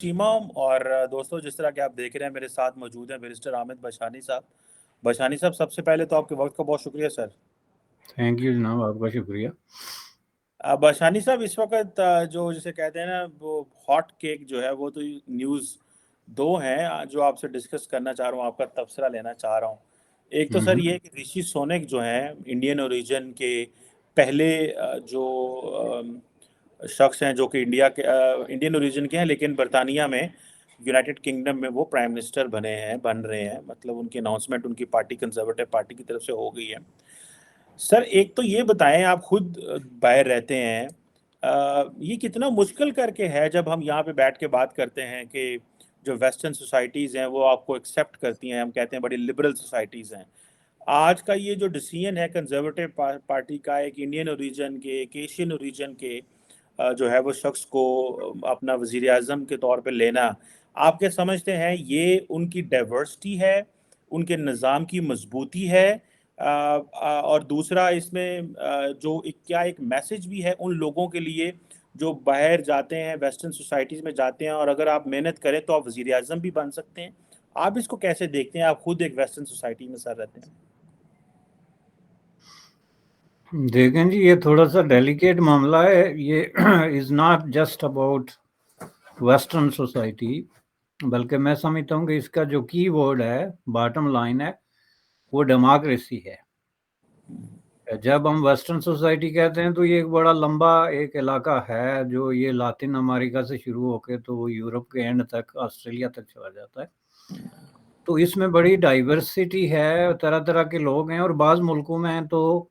टीमा और दोस्तों, जिस तरह कि आप देख रहे हैं मेरे साथ मौजूद हैं बैरिस्टर आमिद बशानी साहब। बशानी साहब, सबसे पहले तो आपके वक्त का बहुत शुक्रिया सर। थैंक यू जनाब, आपका शुक्रिया। बशानी साहब, इस वक्त जो जिसे कहते हैं ना वो हॉट केक जो है वो तो न्यूज़ दो हैं जो आपसे डिस्कस करना चाह रहा हूँ, आपका तबसरा लेना चाह रहा हूँ। एक तो सर ये है कि ऋषि सोनक जो हैं इंडियन ओरिजिन के पहले जो शख्स हैं जो कि इंडियन ओरिजिन के हैं, लेकिन बरतानिया में यूनाइटेड किंगडम में वो प्राइम मिनिस्टर बन रहे हैं। मतलब उनकी अनाउंसमेंट उनकी पार्टी कंजर्वेटिव पार्टी की तरफ से हो गई है। सर, एक तो ये बताएं, आप खुद बाहर रहते हैं, ये कितना मुश्किल करके है जब हम यहाँ पे बैठ के बात करते हैं कि जो वेस्टर्न सोसाइटीज़ हैं वो आपको एक्सेप्ट करती हैं, हम कहते हैं बड़ी लिबरल सोसाइटीज़ हैं। आज का ये जो डिसीजन है कंजर्वेटिव पार्टी का, एक इंडियन ओरिजिन के, एक एशियन ओरिजिन के जो है वो शख्स को अपना वजीर आज़म के तौर पे लेना, आप क्या समझते हैं ये उनकी डाइवर्सिटी है, उनके निज़ाम की मजबूती है? और दूसरा इसमें जो एक क्या एक मैसेज भी है उन लोगों के लिए जो बाहर जाते हैं, वेस्टर्न सोसाइटीज़ में जाते हैं, और अगर आप मेहनत करें तो आप वजीर आज़म भी बन सकते हैं। आप इसको कैसे देखते हैं? आप खुद एक वेस्टर्न सोसाइटी में सर रहते हैं। देखें जी, ये थोड़ा सा डेलिकेट मामला है। ये is not just about western society, बल्कि मैं समझता हूँ कि इसका जो की वर्ड है, बॉटम लाइन है, वो डेमोक्रेसी है। जब हम वेस्टर्न सोसाइटी कहते हैं तो ये एक बड़ा लंबा एक इलाका है जो ये लातिन अमेरिका से शुरू होकर तो यूरोप के एंड तक, ऑस्ट्रेलिया तक चला जाता है। तो इसमें बड़ी डाइवर्सिटी है, तरह तरह के लोग हैं, और बाज़ मुल्कों में तो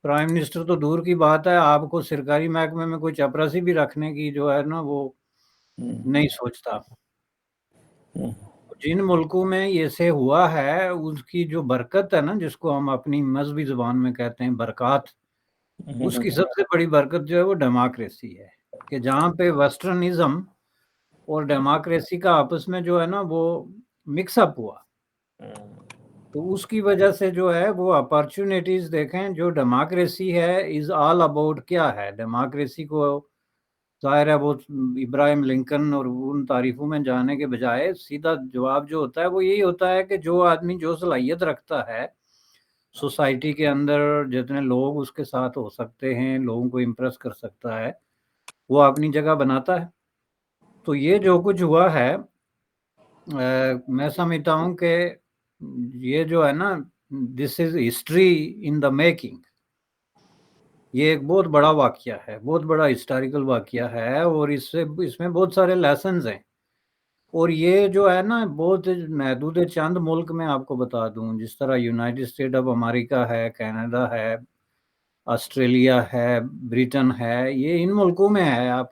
प्राइम मिनिस्टर तो दूर की बात है, आपको सरकारी महकमे में कोई चपरासी भी रखने की जो है ना वो नहीं सोचता। जिन मुल्कों में ये से हुआ है उसकी जो बरकत है ना, जिसको हम अपनी मजहबी ज़ुबान में कहते हैं बरक़ात, उसकी सबसे बड़ी बरकत जो है वो डेमोक्रेसी है। कि जहाँ पे वेस्टर्निज़्म और डेमोक्रेसी का आपस में जो है ना वो मिक्स अप हुआ, तो उसकी वजह से जो है वो अपॉर्चुनिटीज़ देखें। जो डेमोक्रेसी है इज़ ऑल अबाउट क्या है? डेमोक्रेसी को ज़ाहिर है वो इब्राहिम लिंकन और उन तारीफ़ों में जाने के बजाय सीधा जवाब जो होता है वो यही होता है कि जो आदमी जो सलाहियत रखता है सोसाइटी के अंदर, जितने लोग उसके साथ हो सकते हैं, लोगों को इम्प्रेस कर सकता है, वो अपनी जगह बनाता है। तो ये जो कुछ हुआ है, मैं समझता हूँ कि ये जो है ना, this is history in the making. ये एक बहुत बड़ा वाक़या है, बहुत बड़ा हिस्टोरिकल वाक़या है, और इससे इसमें बहुत सारे लेसन्स हैं। और ये जो है ना बहुत महदूद चंद मुल्क में आपको बता दूँ, जिस तरह यूनाइटेड स्टेट ऑफ अमेरिका है, कनाडा है, ऑस्ट्रेलिया है, ब्रिटेन है, ये इन मुल्कों में है। आप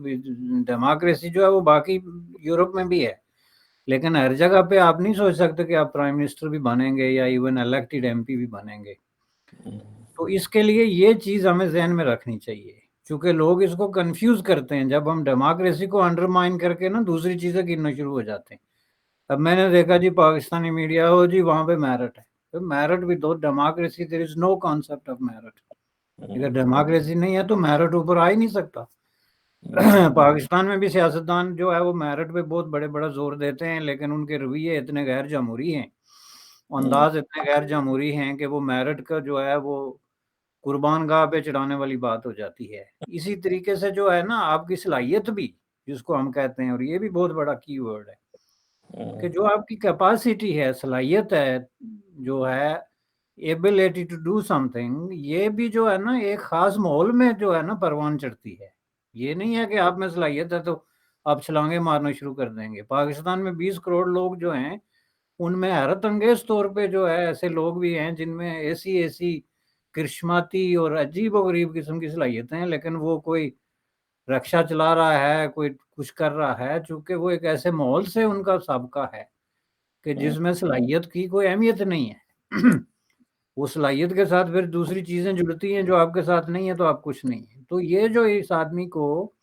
डेमोक्रेसी जो है वो बाकी यूरोप में भी है, लेकिन हर जगह पे आप नहीं सोच सकते कि आप प्राइम मिनिस्टर भी बनेंगे या इवन इलेक्टेड एमपी भी बनेंगे। तो इसके लिए ये चीज़ हमें ज़हन में रखनी चाहिए, क्योंकि लोग इसको कन्फ्यूज़ करते हैं जब हम डेमोक्रेसी को अंडरमाइन करके ना दूसरी चीज़ें गिनना शुरू हो जाते हैं। अब मैंने देखा जी पाकिस्तानी मीडिया हो जी, वहाँ पे मेरिट है, तो मेरिट भी दो, democracy there is no concept of merit. अगर डेमोक्रेसी नहीं है तो मेरिट ऊपर आ ही नहीं सकता। पाकिस्तान में भी सियासतदान जो है वो मेरिट पे बहुत बड़ा जोर देते हैं, लेकिन उनके रवैये इतने गैर जमहूरी हैं, अंदाज इतने गैर जमहूरी हैं कि वो मेरिट का जो है वो कुर्बान गाह पे चढ़ाने वाली बात हो जाती है। इसी तरीके से जो है ना आपकी सलाहियत भी, जिसको हम कहते हैं, और ये भी बहुत बड़ा कीवर्ड है कि जो आपकी कैपेसिटी है, सलाहियत है, जो है एबिलिटी टू डू समथिंग, ये भी जो है ना एक ख़ास माहौल में जो है ना परवान चढ़ती है। ये नहीं है कि आप में सलाहियत है तो आप छलांगे मारना शुरू कर देंगे। पाकिस्तान में 20 करोड़ लोग जो हैं, उनमें हैरत अंगेज़ तौर पे जो है ऐसे लोग भी हैं जिनमें ऐसी-ऐसी करिश्माती और अजीब-ओ-गरीब किस्म की सलाहियतें हैं, लेकिन वो कोई रक्षा चला रहा है, कोई कुछ कर रहा है, चूँकि वो एक ऐसे माहौल से उनका साबका है कि जिसमें सलाहियत की कोई अहमियत नहीं है। वो सलाहियत के साथ फिर दूसरी चीज़ें जुड़ती हैं जो आपके साथ नहीं है तो आप कुछ नहीं है। तो ये जो इस आदमी को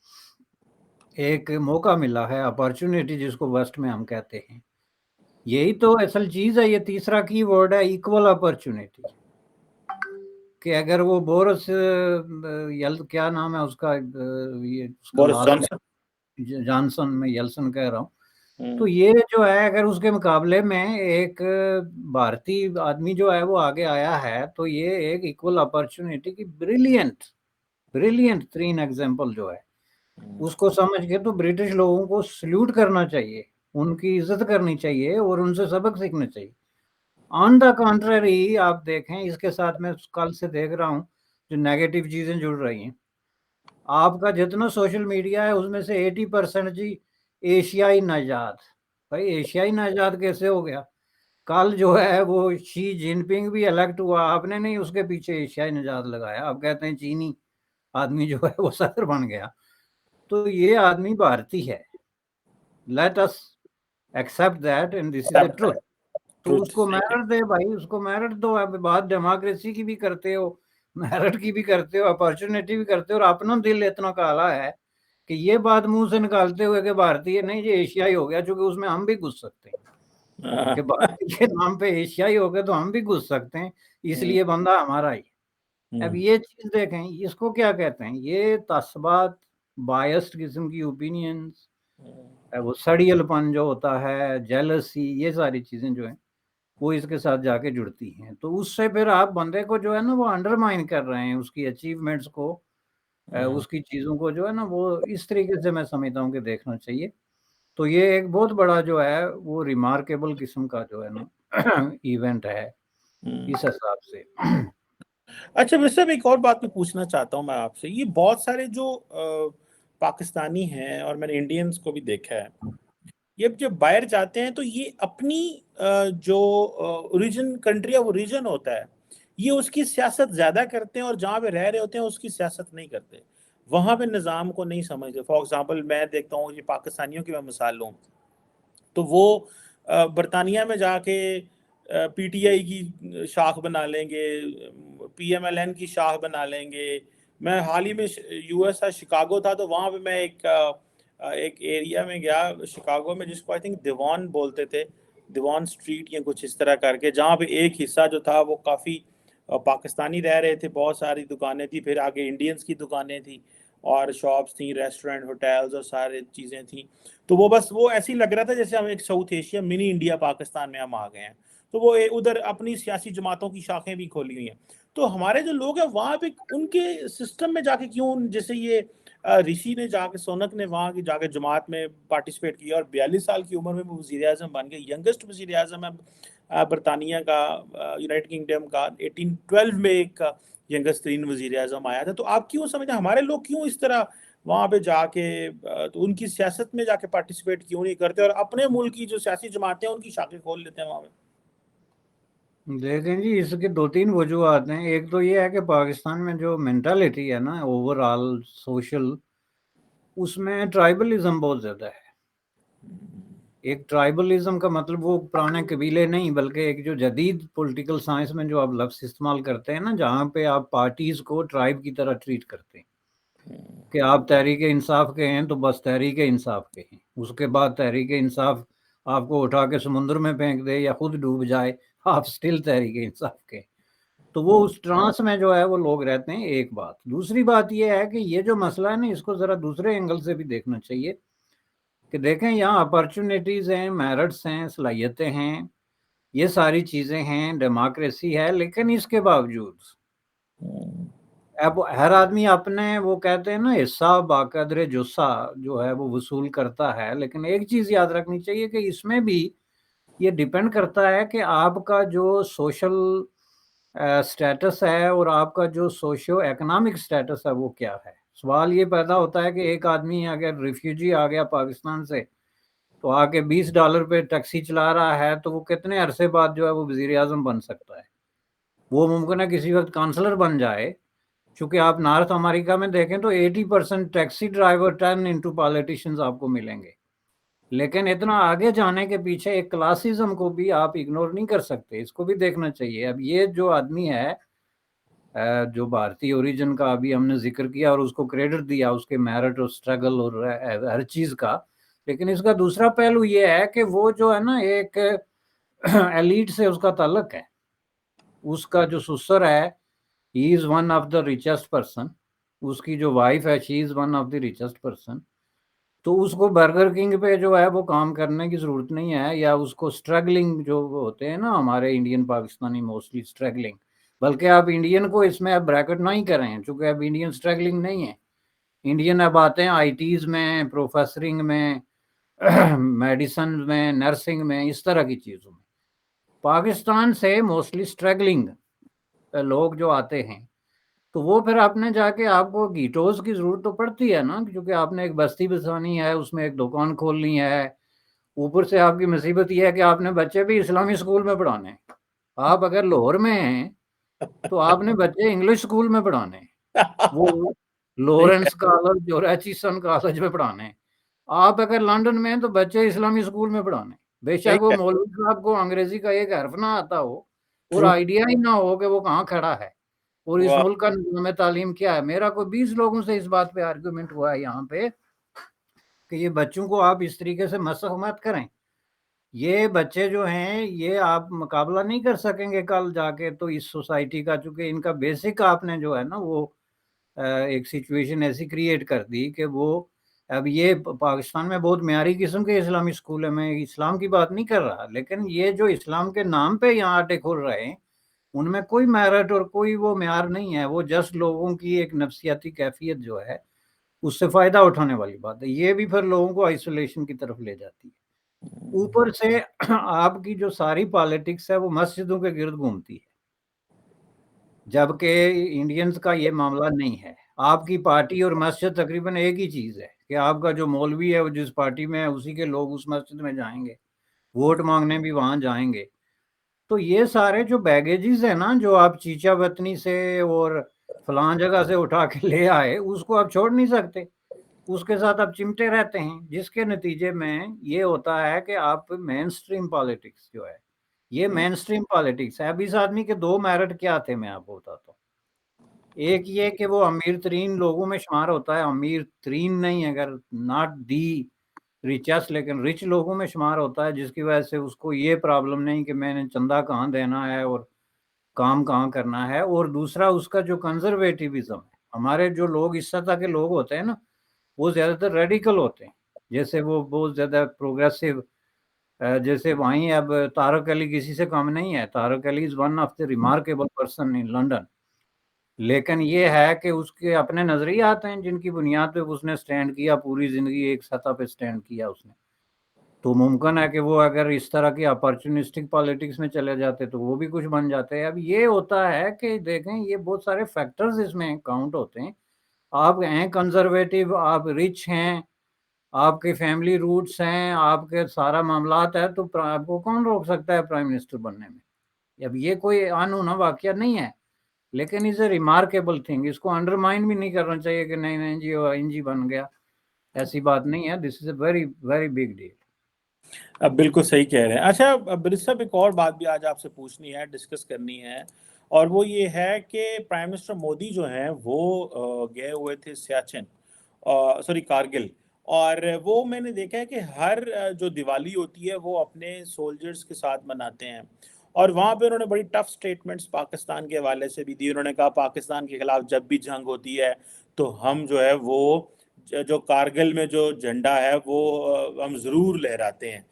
एक मौका मिला है, अपॉर्च्युनिटी जिसको वेस्ट में हम कहते हैं, यही तो असल चीज़ है। ये तीसरा कीवर्ड है, इक्वल अपॉर्च्युनिटी। कि अगर वो बोरिस क्या नाम है उसका, ये उसका बोरिस लास्ट जॉनसन। जॉनसन, मैं येल्सन कह रहा हूँ। तो ये जो है अगर उसके मुकाबले में एक भारतीय आदमी जो है वो आगे आया है, तो ये एक इक्वल अपॉर्चुनिटी की ब्रिलियंट ब्रिलियंट 3 एग्जाम्पल जो है उसको समझ के तो ब्रिटिश लोगों को सल्यूट करना चाहिए, उनकी इज्जत करनी चाहिए और उनसे सबक सीखना चाहिए। ऑन द कॉन्ट्ररी आप देखें, इसके साथ मैं कल से देख रहा हूँ जो नेगेटिव चीजें जुड़ रही हैं। आपका जितना सोशल मीडिया है उसमें से 80% जी एशियाई नजाद। भाई एशियाई नजाद कैसे हो गया? कल जो है वो शी जिनपिंग भी इलेक्ट हुआ, आपने नहीं उसके पीछे एशियाई नजाद लगाया, आप कहते हैं चीनी आदमी जो है वो सदर बन गया। तो ये आदमी भारतीय है, let us accept that and this is the truth. तो उसको मेरिट दे भाई, उसको मेरिट दो। अब बात डेमोक्रेसी की भी करते हो, मेरिट की भी करते हो, अपॉर्चुनिटी भी करते हो, और अपना दिल इतना काला है कि ये बात मुंह से निकालते हुए कि भारतीय नहीं ये एशियाई हो गया, क्योंकि उसमें हम भी घुस सकते हैं कि भारतीय के नाम पे एशियाई हो गए तो हम भी घुस सकते हैं, इसलिए बंदा हमारा ही। अब ये चीज देखें, इसको क्या कहते हैं? ये तस्बात, बायस्ड किस्म की ओपिनियंस, वो सड़ियलपन जो होता है, जेलसी, ये सारी चीजें जो है वो इसके साथ जाके जुड़ती हैं। तो उससे फिर आप बंदे को जो है ना वो अंडरमाइन कर रहे हैं, उसकी अचीवमेंट्स को, उसकी चीज़ों को जो है ना वो इस तरीके से मैं समझता हूँ कि देखना चाहिए। तो ये एक बहुत बड़ा जो है वो रिमार्केबल किस्म का जो है ना इवेंट है इस हिसाब से। अच्छा वैसे एक और बात मैं पूछना चाहता हूँ मैं आपसे, ये बहुत सारे जो पाकिस्तानी हैं और मैंने इंडियंस को भी देखा है, ये जब बाहर जाते हैं तो ये अपनी जो ओरिजिन कंट्री है, वो रीजन होता है, ये उसकी सियासत ज़्यादा करते हैं और जहाँ पे रह रहे होते हैं उसकी सियासत नहीं करते, वहाँ पे निज़ाम को नहीं समझते। फॉर एग्जांपल मैं देखता हूँ ये पाकिस्तानियों की मैं मिसाल लूँ तो वो बरतानिया में जाके पीटीआई की शाख बना लेंगे, पीएमएलएन की शाख बना लेंगे। मैं हाल ही में यूएस था, शिकागो था, तो वहाँ पे मैं एक एरिया में गया शिकागो में जिसको आई थिंक दीवान बोलते थे, दीवान स्ट्रीट या कुछ इस तरह करके, जहाँ पे एक हिस्सा जो था वो काफ़ी पाकिस्तानी रह रहे थे, बहुत सारी दुकानें थी, फिर आगे इंडियंस की दुकानें थी और शॉप्स थी, रेस्टोरेंट, होटल्स और सारी चीज़ें थी। तो वो बस वो ऐसे ही लग रहा था जैसे हम एक south Asia mini India Pakistan में हम आ गए हैं। तो वो उधर अपनी सियासी जमातों की शाखें भी खोली हुई हैं। तो हमारे जो लोग हैं वहाँ पे उनके सिस्टम में जाके क्यों, जैसे ये ऋषि ने जाके, सोनक ने वहाँ की जाके जमात में पार्टिसिपेट किया और 42 साल की उम्र में वो वज़ीर आज़म बन गए, यंगेस्ट वज़ीर आज़म है बरतानिया का, यूनाइटेड किंगडम का। 1812 में एक यंगेस्ट तरीन वज़ीर आज़म आया था। तो आप क्यों समझते हैं हमारे लोग क्यों इस तरह वहाँ पे जाके तो उनकी सियासत में जाके पार्टिसिपेट क्यों नहीं करते और अपने मुल्क की जो सियासी जमातें हैं उनकी शाखें खोल लेते हैं वहाँ पे? देखें जी, इसके 2-3 वजूहत हैं। एक तो ये है कि पाकिस्तान में जो मेंटालिटी है ना ओवरऑल सोशल, उसमें ट्राइबलिज्म बहुत ज़्यादा है। एक ट्राइबलिज्म का मतलब वो पुराने कबीले नहीं, बल्कि एक जो जदीद पॉलिटिकल साइंस में जो आप लफ्ज़ इस्तेमाल करते हैं ना, जहाँ पे आप पार्टीज़ को ट्राइब की तरह ट्रीट करते हैं कि आप तहरीक इंसाफ के हैं तो बस तहरीक इंसाफ के हैं, उसके बाद तहरीक इंसाफ आपको उठा के समुद्र में फेंक दे या खुद डूब जाए, आप स्टिल तहरीक इंसाफ के। तो वो उस ट्रांस में जो है वो लोग रहते हैं। एक बात। दूसरी बात ये है कि ये जो मसला है ना, इसको ज़रा दूसरे एंगल से भी देखना चाहिए कि देखें यहाँ अपॉर्चुनिटीज़ हैं, मेरिट्स हैं, सलाहियतें हैं, ये सारी चीज़ें हैं, डेमोक्रेसी है, लेकिन इसके बावजूद अब हर आदमी अपने वो कहते हैं ना हिस्सा बाकदरे जुस्सा जो है वो वसूल करता है। लेकिन एक चीज़ याद रखनी चाहिए कि इसमें भी ये डिपेंड करता है कि आपका जो सोशल स्टेटस है और आपका जो सोशियो इकोनॉमिक स्टेटस है वो क्या है। सवाल ये पैदा होता है कि एक आदमी अगर रिफ्यूजी आ गया पाकिस्तान से तो आके $20 पे टैक्सी चला रहा है, तो वो कितने अरसे बाद जो है वो वज़ीर आज़म बन सकता है। वो मुमकिन है किसी वक़्त काउंसलर बन जाए, चूँकि आप नॉर्थ अमेरिका में देखें तो 80% taxi driver turn into politicians आपको मिलेंगे। लेकिन इतना आगे जाने के पीछे एक क्लासिज़्म को भी आप इग्नोर नहीं कर सकते, इसको भी देखना चाहिए। अब ये जो आदमी है जो भारतीय ओरिजिन का अभी हमने ज़िक्र किया और उसको क्रेडिट दिया उसके मेरिट और स्ट्रगल और हर चीज़ का। लेकिन इसका दूसरा पहलू ये है कि वो जो है ना एक एलीट से उसका ताल्लुक है। उसका जो ससुर है, he is one of the richest person. उसकी जो वाइफ है, she is one of the richest person. तो उसको बर्गर किंग पे जो है वो काम करने की ज़रूरत नहीं है, या उसको स्ट्रगलिंग जो होते हैं ना हमारे इंडियन पाकिस्तानी मोस्टली स्ट्रगलिंग, बल्कि आप इंडियन को इसमें अब ब्रैकेट नहीं करें, चूँकि अब इंडियन स्ट्रगलिंग नहीं है। इंडियन अब आते हैं आईटीज़ में, प्रोफेसरिंग में, मेडिसिन में, नर्सिंग में, इस तरह की चीज़ों में। पाकिस्तान से मोस्टली स्ट्रगलिंग लोग जो आते हैं, तो वो फिर आपने जाके आपको गिटोज की ज़रूरत तो पड़ती है ना, क्योंकि आपने एक बस्ती बसानी है, उसमें एक दुकान खोलनी है। ऊपर से आपकी मुसीबत ये है कि आपने बच्चे भी इस्लामी स्कूल में पढ़ाने हैं। आप अगर लाहौर में हैं तो आपने बच्चे इंग्लिश स्कूल में पढ़ाने हैं, वो सही कह लॉरेंस कॉलेज और एचिसन कॉलेज में पढ़ाने हैं। आप अगर लंदन में हैं तो बच्चे इस्लामी स्कूल में पढ़ाने हैं। सही बेशक वो कह मौलवी साहब को अंग्रेजी का एक हर्फ ना आता हो और ट्रू। आइडिया ही ना हो कि वो कहाँ खड़ा है और इस वाह। मुल्क का निज़ाम तालीम क्या है। मेरा कोई 20 लोगों से इस बात पे आर्गुमेंट हुआ है यहाँ पे कि ये बच्चों को आप इस तरीके से मसख मत करें। ये बच्चे जो हैं ये आप मुकाबला नहीं कर सकेंगे कल जाके तो इस सोसाइटी का, चूँकि इनका बेसिक आपने जो है ना वो एक सिचुएशन ऐसी क्रिएट कर दी कि वो अब ये पाकिस्तान में बहुत म्यारी किस्म के इस्लामी स्कूल है। मैं इस्लाम की बात नहीं कर रहा, लेकिन ये जो इस्लाम के नाम पे यहाँ आटे खुल रहे हैं, उनमें कोई मेरिट और कोई वो म्यार नहीं है। वो जस्ट लोगों की एक नफ्सियाती कैफियत जो है, उससे फ़ायदा उठाने वाली बात है। ये भी फिर लोगों को आइसोलेशन की तरफ ले जाती है। ऊपर से आपकी जो सारी पॉलिटिक्स है, वो मस्जिदों के गिर्द घूमती है, जबकि इंडियंस का ये मामला नहीं है। आपकी पार्टी और मस्जिद तकरीबन एक ही चीज़ है कि आपका जो मौलवी है, वो जिस पार्टी में है, उसी के लोग उस मस्जिद में जाएँगे, वोट माँगने भी वहाँ जाएँगे। तो ये सारे जो बैगेजेस हैं ना, जो आप चीचा वतनी से और फलां जगह से उठा के ले आए, उसको आप छोड़ नहीं सकते। उसके साथ आप चिमटे रहते हैं, जिसके नतीजे में ये होता है कि आप मेनस्ट्रीम पॉलिटिक्स जो है, ये मेनस्ट्रीम पॉलिटिक्स है। अब इस आदमी के 2 मेरिट क्या थे मैं आपको बताता हूँ। एक ये कि वो अमीर तरीन लोगों में शुमार होता है, अमीर तरीन नहीं, अगर नॉट दी रिचेस्ट, लेकिन रिच लोगों में शुमार होता है, जिसकी वजह से उसको ये प्रॉब्लम नहीं कि मैंने चंदा कहाँ देना है और काम कहाँ करना है। और दूसरा उसका जो कंज़र्वेटिविज़्म है, हमारे जो लोग इस सतह के लोग होते हैं ना, वो ज़्यादातर रेडिकल होते हैं। जैसे वो बहुत ज़्यादा प्रोग्रेसिव, जैसे वहीं अब तारक अली किसी से कम नहीं है। Tariq Ali is one of the remarkable person in London. लेकिन ये है कि उसके अपने नज़रिए आते हैं जिनकी बुनियाद पे उसने स्टैंड किया, पूरी ज़िंदगी एक सतह पे स्टैंड किया उसने। तो मुमकिन है कि वो अगर इस तरह की अपॉर्चुनिस्टिक पॉलिटिक्स में चले जाते तो वो भी कुछ बन जाते। अब ये होता है कि देखें, ये बहुत सारे फैक्टर्स इसमें काउंट होते हैं। आप हैं कंज़र्वेटिव, आप रिच हैं, आपके फैमिली रूट्स हैं, आपके सारा मामलात है, तो आपको कौन रोक सकता है प्राइम मिनिस्टर बनने में? अब ये कोई अनहोना वाक़या नहीं है, लेकिन इज़ अ रिमार्केबल थिंग। इसको अंडरमाइन भी नहीं करना चाहिए कि नहीं, नहीं जी वो इंजी बन गया, ऐसी बात नहीं है। This is a very, very big deal. अब बिल्कुल सही कह रहे हैं। अच्छा ब्रिज साहब, एक और बात भी आज आपसे पूछनी है, डिस्कस करनी है, और वो ये है कि प्राइम मिनिस्टर मोदी जो हैं वो गए हुए थे सियाचिन, सॉरी कारगिल। और वो मैंने देखा है कि हर जो दिवाली होती है वो अपने सोल्जर्स के साथ मनाते हैं, और वहाँ पे उन्होंने बड़ी टफ स्टेटमेंट्स पाकिस्तान के हवाले से भी दी। उन्होंने कहा पाकिस्तान के खिलाफ जब भी जंग होती है तो हम जो है वो जो कारगिल में जो झंडा है वो हम ज़रूर लहराते हैं।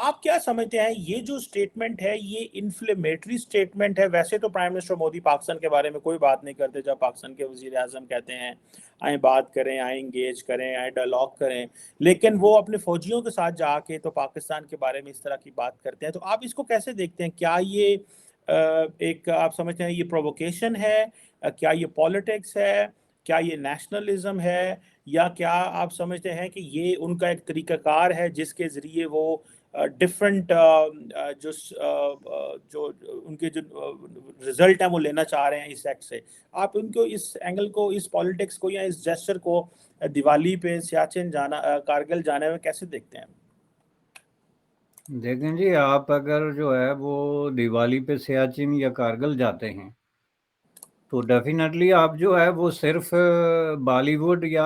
आप क्या समझते हैं ये जो स्टेटमेंट है ये इन्फ्लेमेटरी स्टेटमेंट है? वैसे तो प्राइम मिनिस्टर मोदी पाकिस्तान के बारे में कोई बात नहीं करते। जब पाकिस्तान के वजीर आजम कहते हैं आए बात करें, आए इंगेज करें, आए डायलॉग करें, लेकिन वो अपने फौजियों के साथ जाके तो पाकिस्तान के बारे में इस तरह की बात करते हैं। तो आप इसको कैसे देखते हैं? क्या ये एक आप समझते हैं ये प्रोवोकेशन है? क्या ये पॉलिटिक्स है? क्या ये नेशनलिज्म है? या क्या आप समझते हैं कि ये उनका एक तरीकाकार है जिसके ज़रिए वो डिफरेंट जो उनके जो रिजल्ट हैं वो लेना चाह रहे हैं इस एक्ट से? आप उनको इस एंगल को, इस पॉलिटिक्स को या इस जेस्चर को दिवाली पे सियाचिन जाना, कारगिल जाने में कैसे देखते हैं? देखें जी, आप अगर जो है वो दिवाली पे सियाचिन या कारगिल जाते हैं, तो डेफिनेटली आप जो है वो सिर्फ बॉलीवुड या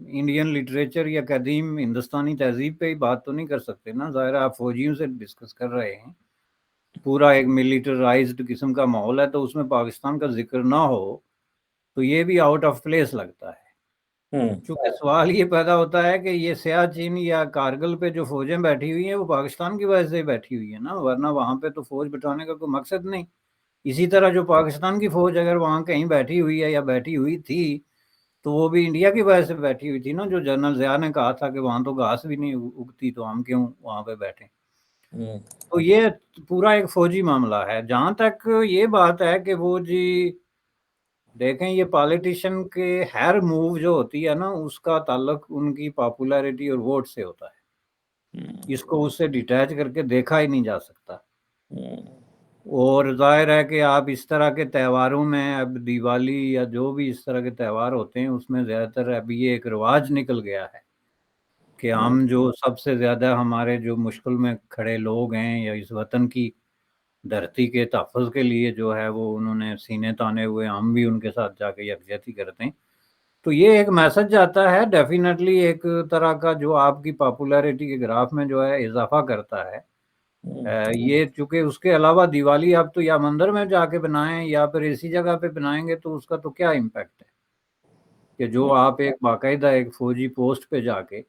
इंडियन लिटरेचर या कदीम हिंदुस्तानी तहजीब पे ही बात तो नहीं कर सकते ना। ज़ाहिर है आप फौजियों से डिस्कस कर रहे हैं, पूरा एक मिलिटराइज्ड किस्म का माहौल है, तो उसमें पाकिस्तान का जिक्र ना हो तो ये भी आउट ऑफ प्लेस लगता है। चूंकि सवाल ये पैदा होता है कि ये सियाचिन या कारगिल पे जो फौजें बैठी हुई हैं वो पाकिस्तान की वजह से ही बैठी हुई है ना, वरना वहां पे तो फौज बिठाने का कोई मकसद नहीं। इसी तरह जो पाकिस्तान की फौज अगर वहां कहीं बैठी हुई है या बैठी हुई थी तो वो भी इंडिया की वजह से बैठी हुई थी ना। जो जनरल ज़िया ने कहा था कि वहां तो घास भी नहीं उगती तो हम क्यों वहां पे बैठे। तो ये पूरा एक फौजी मामला है। जहां तक ये बात है कि वो जी देखें, ये पॉलिटिशियन के हर मूव जो होती है ना उसका ताल्लुक उनकी पॉपुलैरिटी और वोट से होता है। इसको उससे डिटैच करके देखा ही नहीं जा सकता। और जाहिर है कि आप इस तरह के त्योहारों में, अब दिवाली या जो भी इस तरह के त्यौहार होते हैं उसमें ज़्यादातर अभी ये एक रिवाज निकल गया है कि हम जो सबसे ज़्यादा हमारे जो मुश्किल में खड़े लोग हैं या इस वतन की धरती के तहफ़्फ़ुज़ के लिए जो है वो उन्होंने सीने ताने हुए, हम भी उनके साथ जाके यकजहती करते हैं। तो ये एक मैसेज जाता है, डेफ़िनेटली एक तरह का जो आपकी पॉपुलैरिटी के ग्राफ में जो है इज़ाफ़ा करता है। ये चूँकि उसके अलावा दिवाली आप तो या मंदिर में जाके बनाएँ या फिर ऐसी जगह पे बनाएँगे तो उसका तो क्या इम्पैक्ट है कि जो आप एक बाकायदा एक फ़ौजी पोस्ट पे जाके,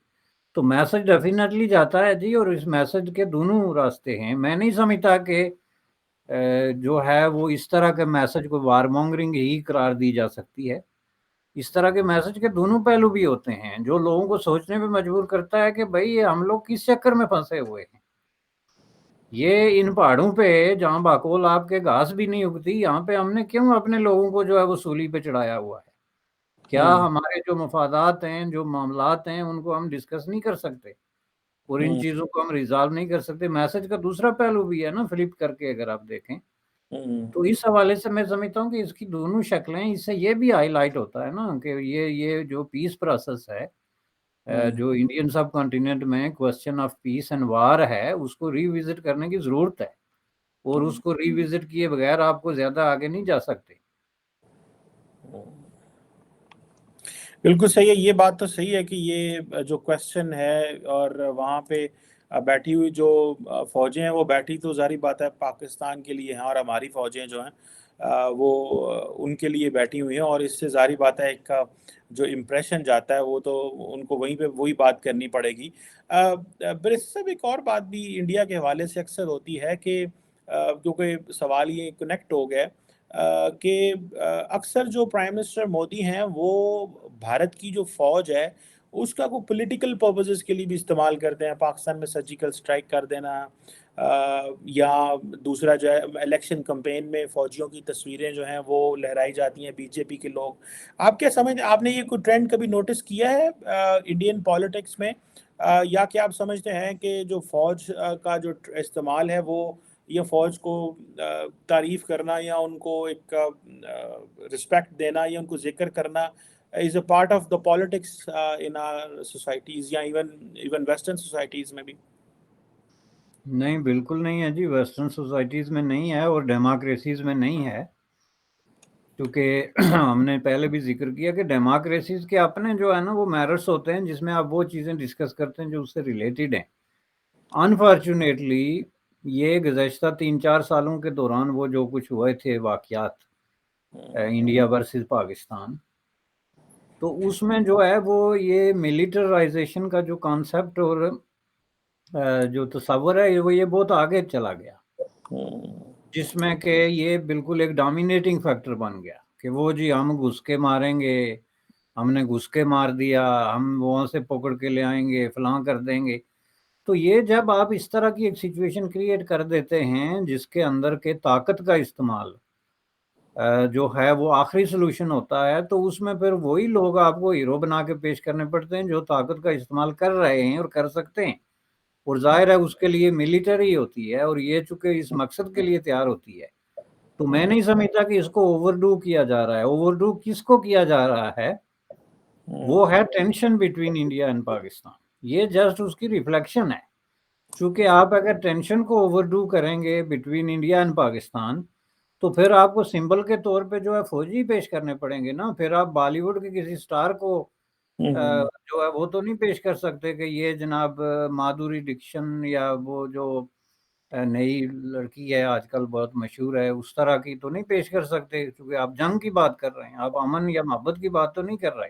तो मैसेज डेफ़िनेटली जाता है जी। और इस मैसेज के दोनों रास्ते हैं। मैं नहीं समझता कि जो है वो इस तरह के मैसेज को वारमोंगरिंग ही करार दी जा सकती है। इस तरह के मैसेज के दोनों पहलू भी होते हैं, जो लोगों को सोचने पे मजबूर करता है कि भई ये हम लोग किस चक्कर में फँसे हुए हैं। ये इन पहाड़ों पे जहाँ बाकोल आपके घास भी नहीं उगती, यहाँ पे हमने क्यों अपने लोगों को जो है वो सूली पे चढ़ाया हुआ है? क्या हमारे जो मफादात हैं, जो मामलात हैं, उनको हम डिस्कस नहीं कर सकते और इन चीज़ों को हम रिज़ॉल्व नहीं कर सकते? मैसेज का दूसरा पहलू भी है ना, फ्लिप करके अगर आप देखें। तो इस हवाले से मैं समझता हूँ कि इसकी दोनों शक्लें, इससे ये भी हाइलाइट होता है ना कि ये जो पीस प्रोसेस है, जो इंडियन सब कॉन्टिनेंट में क्वेश्चन ऑफ पीस एंड वार है, उसको रिविज़िट करने की ज़रूरत है और उसको रिविज़िट किए बगैर आपको ज़्यादा आगे नहीं जा सकते। बिल्कुल सही है, ये बात तो सही है कि ये जो क्वेश्चन है और वहाँ पे बैठी हुई जो फ़ौजें हैं वो बैठी तो ज़ाहिर बात है पाकिस्तान के लिए हैं और हमारी फ़ौजें जो हैं वो उनके लिए बैठी हुई हैं और इससे ज़ाहिर बात है एक जो इम्प्रेशन जाता है वो तो उनको वहीं पे वही बात करनी पड़ेगी। ब्रिस साहब एक और बात भी इंडिया के हवाले से अक्सर होती है कि क्योंकि सवाल ये कनेक्ट हो गया है कि अक्सर जो प्राइम मिनिस्टर मोदी हैं वो भारत की जो फ़ौज है उसका को पॉलिटिकल पर्पसेस के लिए भी इस्तेमाल करते हैं। पाकिस्तान में सर्जिकल स्ट्राइक कर देना या दूसरा जो है इलेक्शन कैंपेन में फ़ौजियों की तस्वीरें जो हैं वो लहराई जाती हैं बीजेपी के लोग। आप क्या समझ आपने ये कोई ट्रेंड कभी नोटिस किया है इंडियन पॉलिटिक्स में? या क्या आप समझते हैं कि जो फ़ौज का जो इस्तेमाल है वो या फ़ौज को तारीफ़ करना या उनको एक रिस्पेक्ट देना या उनको ज़िक्र करना is a part of the politics in our societies या इवन इवन वेस्टर्न सोसाइटीज़ में भी? नहीं, बिल्कुल नहीं है जी, वेस्टर्न सोसाइटीज़ में नहीं है और डेमोक्रेसीज़ में नहीं है। क्योंकि हमने पहले भी ज़िक्र किया कि डेमोक्रेसीज़ के अपने जो है ना वो मेरिट्स होते हैं जिसमें आप वो चीज़ें डिस्कस करते हैं जो उससे रिलेटेड हैं। अनफॉर्च्यूनेटली ये गुज़श्ता 3-4 सालों के दौरान वो जो कुछ हुए थे वाक़यात, इंडिया वर्सेस पाकिस्तान, तो उसमें जो है वो ये मिलिटराइज़ेशन का जो कॉन्सेप्ट और जो तसव्वुर है वो ये बहुत आगे चला गया। जिसमें कि ये बिल्कुल एक डोमिनेटिंग फैक्टर बन गया कि वो जी हम घुस के मारेंगे, हमने घुस के मार दिया, हम वहाँ से पकड़ के ले आएँगे, फलाँ कर देंगे। तो ये जब आप इस तरह की एक सिचुएशन क्रिएट कर देते हैं जिसके अंदर के ताकत का इस्तेमाल जो है वो आखिरी सॉल्यूशन होता है, तो उसमें फिर वही लोग आपको हीरो बना के पेश करने पड़ते हैं जो ताकत का इस्तेमाल कर रहे हैं और कर सकते हैं। और ज़ाहिर है उसके लिए मिलिट्री होती है और ये चूँकि इस मकसद के लिए तैयार होती है। तो मैं नहीं समझता कि इसको ओवरडू किया जा रहा है। ओवरडू किसको किया जा रहा है? वो है tension between India and Pakistan. ये जस्ट उसकी रिफ्लेक्शन है। चूँकि आप अगर टेंशन को ओवरडू करेंगे बिटवीन इंडिया एंड पाकिस्तान, तो फिर आपको सिंबल के तौर पे जो है फौजी पेश करने पड़ेंगे ना। फिर आप बॉलीवुड के किसी स्टार को जो है वो तो नहीं पेश कर सकते कि ये जनाब माधुरी दीक्षित या वो जो नई लड़की है आजकल बहुत मशहूर है, उस तरह की तो नहीं पेश कर सकते क्योंकि आप जंग की बात कर रहे हैं, आप अमन या मोहब्बत की बात तो नहीं कर रहे।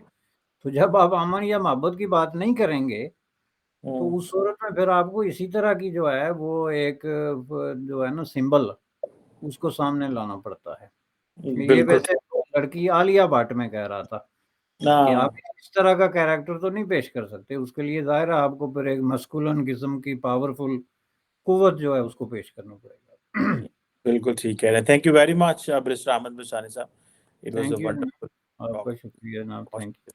तो जब आप अमन या मोहब्बत की बात नहीं करेंगे, तो उस सूरत में फिर आपको इसी तरह की जो है वो एक जो है ना सिंबल, उसको सामने लाना पड़ता है। ये बिल्कुल वैसे लड़की आलिया भट्ट में कह रहा था कि आप हाँ इस तरह का कैरेक्टर तो नहीं पेश कर सकते, उसके लिए ज़ाहिर है आपको फिर एक मस्कुलिन किस्म की पावरफुल कुव्वत जो है उसको पेश करना पड़ेगा। बिल्कुल ठीक कह रहे हैं। Thank you very much barrister Ahmad Bashani साहब, it was a thank you, wonderful आपका टॉक। शुक्रिया जनाब, थैंक यू।